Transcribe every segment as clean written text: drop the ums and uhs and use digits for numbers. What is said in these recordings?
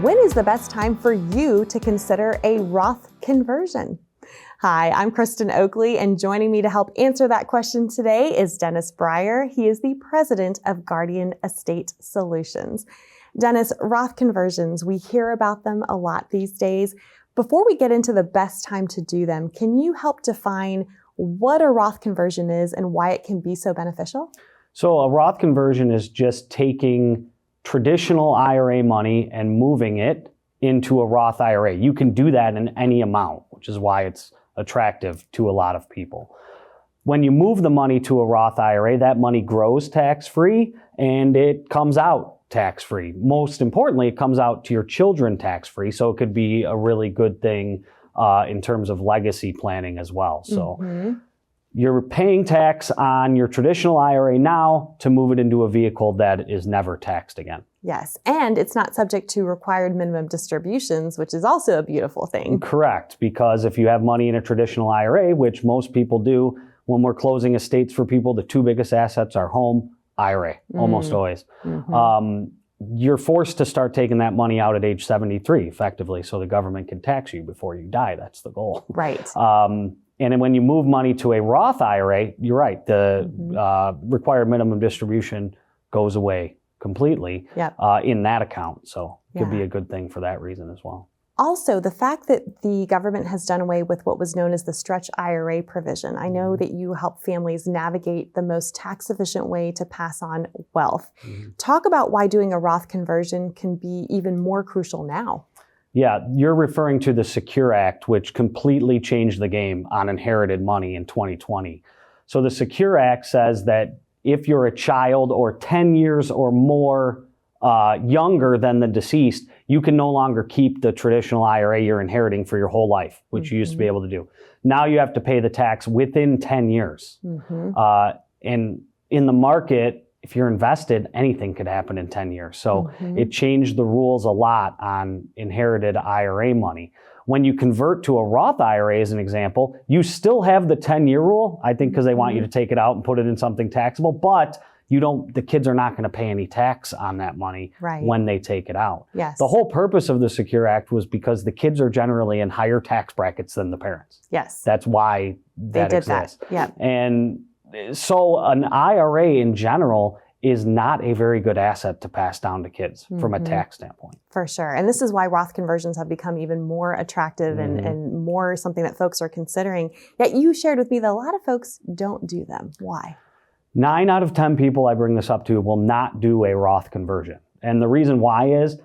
When is the best time for you to consider a Roth conversion? Hi, I'm Kristen Oakley, and joining me to help answer that question today is Dennis Breyer. He is the president of Guardian Estate Solutions. Dennis, Roth conversions, we hear about them a lot these days. Before we get into the best time to do them, can you help define what a Roth conversion is and why it can be so beneficial? So a Roth conversion is just taking traditional IRA money and moving it into a Roth IRA. You can do that in any amount, which is why it's attractive to a lot of people. When you move the money to a Roth IRA, that money grows tax-free and it comes out tax-free. Most importantly, it comes out to your children tax-free, so it could be a really good thing in terms of legacy planning as well. So you're paying tax on your traditional IRA now to move it into a vehicle that is never taxed again. Yes, and it's not subject to required minimum distributions, which is also a beautiful thing. Correct, because if you have money in a traditional IRA, which most people do, when we're closing estates for people, the two biggest assets are home, IRA, almost always. You're forced to start taking that money out at age 73, effectively, so the government can tax you before you die. That's the goal. Right. And then when you move money to a Roth IRA, you're right, the required minimum distribution goes away completely in that account. So it could be a good thing for that reason as well. Also, the fact that the government has done away with what was known as the stretch IRA provision. I know that you help families navigate the most tax-efficient way to pass on wealth. Talk about why doing a Roth conversion can be even more crucial now. Yeah, you're referring to the Secure Act, which completely changed the game on inherited money in 2020. So the Secure Act says that if you're a child or 10 years or more younger than the deceased, you can no longer keep the traditional IRA you're inheriting for your whole life, which you used to be able to do. Now you have to pay the tax within 10 years. And in the market, if you're invested, anything could happen in 10 years. So it changed the rules a lot on inherited IRA money. When you convert to a Roth IRA, as an example, you still have the 10-year rule, I think, because they want you to take it out and put it in something taxable, but the kids are not going to pay any tax on that money when they take it out. Yes. The whole purpose of the Secure Act was because the kids are generally in higher tax brackets than the parents. Yes. That's why that they did exists. That. Yeah. And so an IRA in general is not a very good asset to pass down to kids from a tax standpoint. For sure. And this is why Roth conversions have become even more attractive and more something that folks are considering. Yet you shared with me that a lot of folks don't do them. Why? 9 out of 10 people I bring this up to will not do a Roth conversion. And the reason why is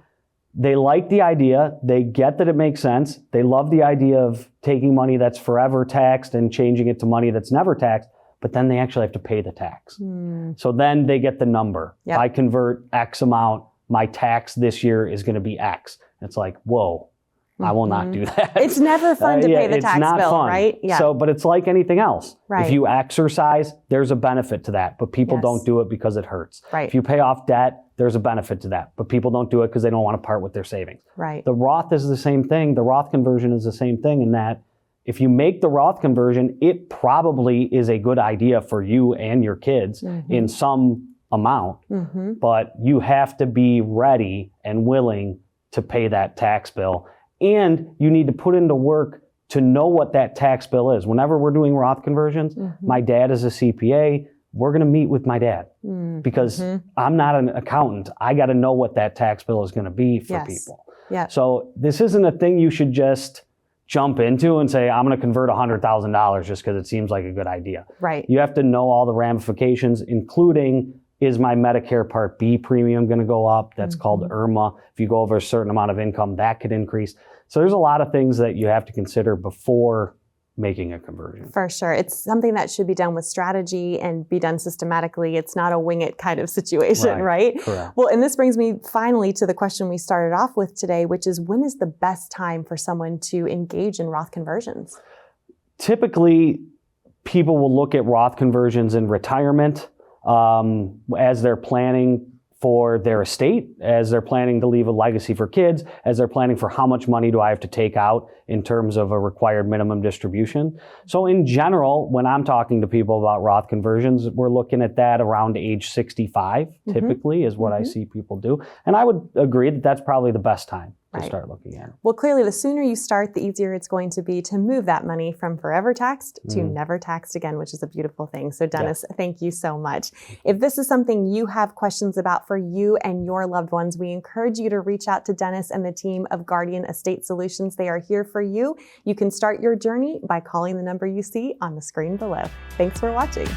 they like the idea, they get that it makes sense, they love the idea of taking money that's forever taxed and changing it to money that's never taxed, but then they actually have to pay the tax. So then they get the number. If I convert X amount, my tax this year is going to be X. It's like, whoa. I will not do that. It's never fun to pay the tax bill, fun. right? Yeah. So, but it's like anything else. Right. If you exercise, there's a benefit to that, but people don't do it because it hurts. Right. If you pay off debt, there's a benefit to that, but people don't do it because they don't want to part with their savings. Right. The Roth is the same thing. The Roth conversion is the same thing in that if you make the Roth conversion, it probably is a good idea for you and your kids in some amount, but you have to be ready and willing to pay that tax bill. And you need to put into work to know what that tax bill is. Whenever we're doing Roth conversions, my dad is a CPA. We're going to meet with my dad because I'm not an accountant. I got to know what that tax bill is going to be for people. So this isn't a thing you should just jump into and say, I'm going to convert $100,000 just because it seems like a good idea. Right. You have to know all the ramifications, including, is my Medicare Part B premium going to go up? That's called IRMA. If you go over a certain amount of income, that could increase. So there's a lot of things that you have to consider before making a conversion. For sure. It's something that should be done with strategy and be done systematically. It's not a wing it kind of situation, right? Correct. Well, and this brings me finally to the question we started off with today, which is when is the best time for someone to engage in Roth conversions? Typically, people will look at Roth conversions in retirement as they're planning for their estate, as they're planning to leave a legacy for kids, as they're planning for how much money do I have to take out in terms of a required minimum distribution. So in general, when I'm talking to people about Roth conversions, we're looking at that around age 65, typically, is what I see people do. And I would agree that that's probably the best time to start looking at it. Well, clearly, the sooner you start, the easier it's going to be to move that money from forever taxed to never taxed again, which is a beautiful thing. So Dennis, thank you so much. If this is something you have questions about for you and your loved ones, we encourage you to reach out to Dennis and the team of Guardian Estate Solutions. They are here for you. You can start your journey by calling the number you see on the screen below. Thanks for watching.